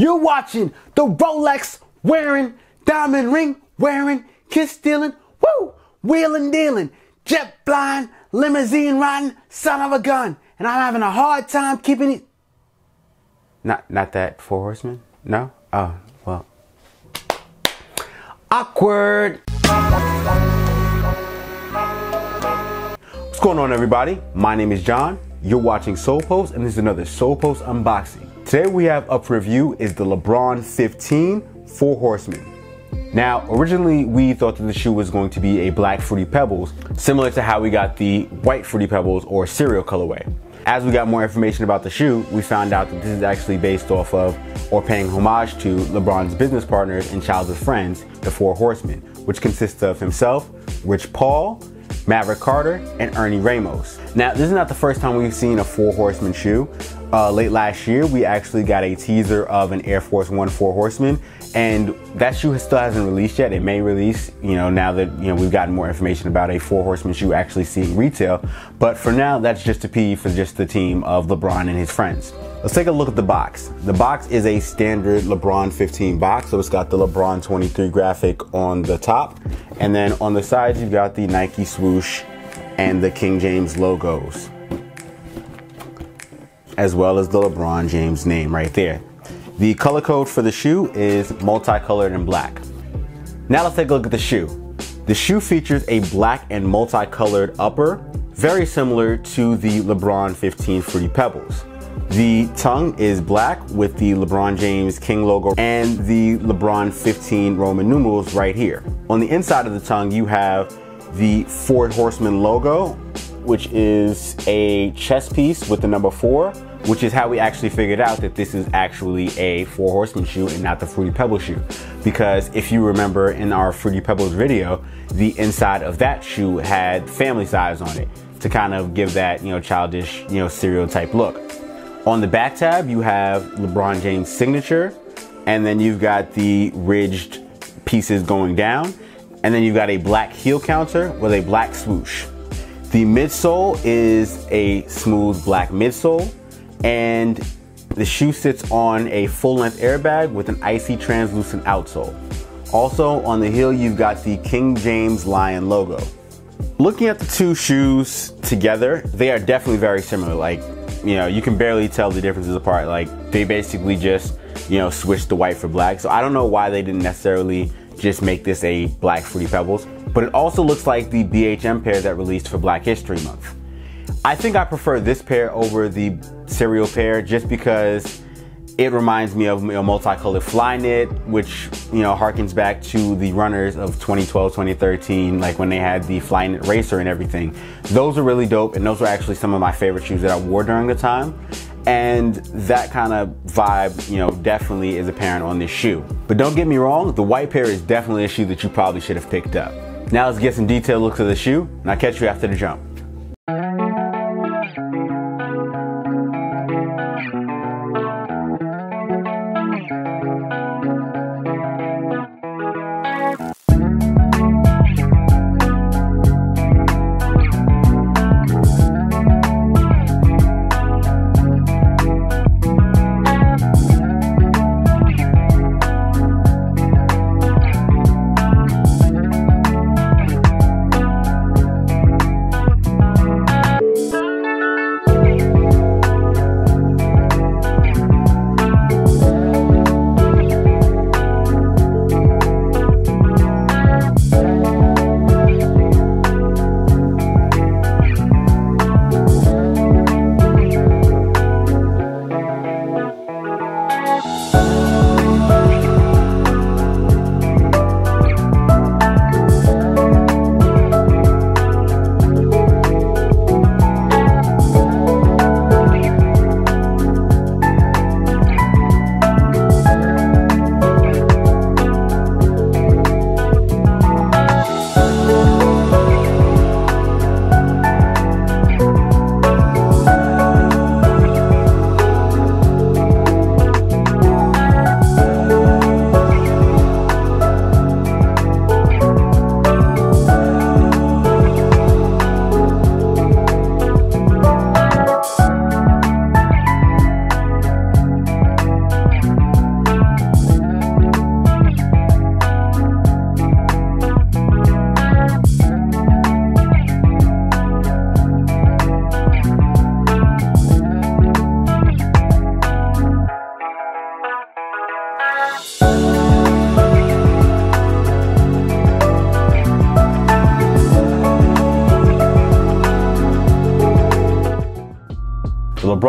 You're watching the Rolex wearing, diamond ring wearing, kiss stealing, woo, wheeling dealing, jet flying, limousine riding, son of a gun. And I'm having a hard time keeping it. Not that Four Horsemen? No? Oh, well. Awkward. What's going on, everybody? My name is John. You're watching Soul Post, and this is another Soul Post unboxing. Today we have up for review is the Lebron 15 Four Horsemen. Now, originally we thought that the shoe was going to be a black Fruity Pebbles, similar to how we got the white Fruity Pebbles or cereal colorway. As we got more information about the shoe, we found out that this is actually based off of, or paying homage to, LeBron's business partners and childhood friends, the Four Horsemen, which consists of himself, Rich Paul, Maverick Carter, and Ernie Ramos. Now, this is not the first time we've seen a Four Horsemen shoe. Late last year, we actually got a teaser of an Air Force One Four Horsemen, and that shoe still hasn't released yet. It may release, now that, we've gotten more information about a Four Horsemen shoe actually seeing retail. But for now, that's just a P for just the team of LeBron and his friends. Let's take a look at the box. The box is a standard LeBron 15 box, so it's got the LeBron 23 graphic on the top, and then on the sides, you've got the Nike swoosh and the King James logos, as well as the LeBron James name right there. The color code for the shoe is multicolored and black. Now let's take a look at the shoe. The shoe features a black and multicolored upper, very similar to the LeBron 15 Fruity Pebbles. The tongue is black with the LeBron James King logo and the LeBron 15 Roman numerals right here. On the inside of the tongue, you have the Four Horsemen logo, which is a chest piece with the number 4, which is how we actually figured out that this is actually a Four Horsemen shoe and not the Fruity Pebbles shoe. Because if you remember in our Fruity Pebbles video, the inside of that shoe had family size on it to kind of give that, childish, cereal type look. On the back tab, you have LeBron James' signature, and then you've got the ridged pieces going down, and then you've got a black heel counter with a black swoosh. The midsole is a smooth black midsole, and the shoe sits on a full-length airbag with an icy translucent outsole. Also on the heel, you've got the King James Lion logo. Looking at the two shoes together, they are definitely very similar. You can barely tell the differences apart. They basically just, switched the white for black. So I don't know why they didn't necessarily just make this a black Fruity Pebbles, but it also looks like the BHM pair that released for Black History Month. I think I prefer this pair over the cereal pair just because it reminds me of multicolored Flyknit, which harkens back to the runners of 2012, 2013, like when they had the Flyknit Racer and everything. Those are really dope, and those were actually some of my favorite shoes that I wore during the time. And that kind of vibe, definitely is apparent on this shoe. But don't get me wrong, the white pair is definitely a shoe that you probably should have picked up. Now let's get some detailed looks of the shoe, and I'll catch you after the jump.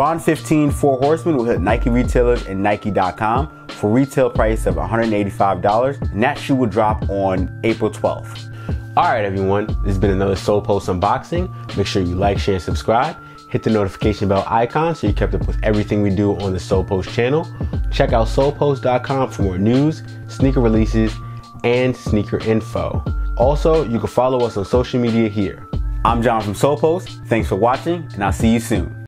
LeBron 15 4 Horsemen will hit Nike retailers and Nike.com for retail price of $185, and that shoe will drop on April 12th. Alright everyone, this has been another Sole Post unboxing. Make sure you like, share, and subscribe. Hit the notification bell icon so you're kept up with everything we do on the Sole Post channel. Check out solepost.com for more news, sneaker releases, and sneaker info. Also, you can follow us on social media here. I'm John from Sole Post. Thanks for watching, and I'll see you soon.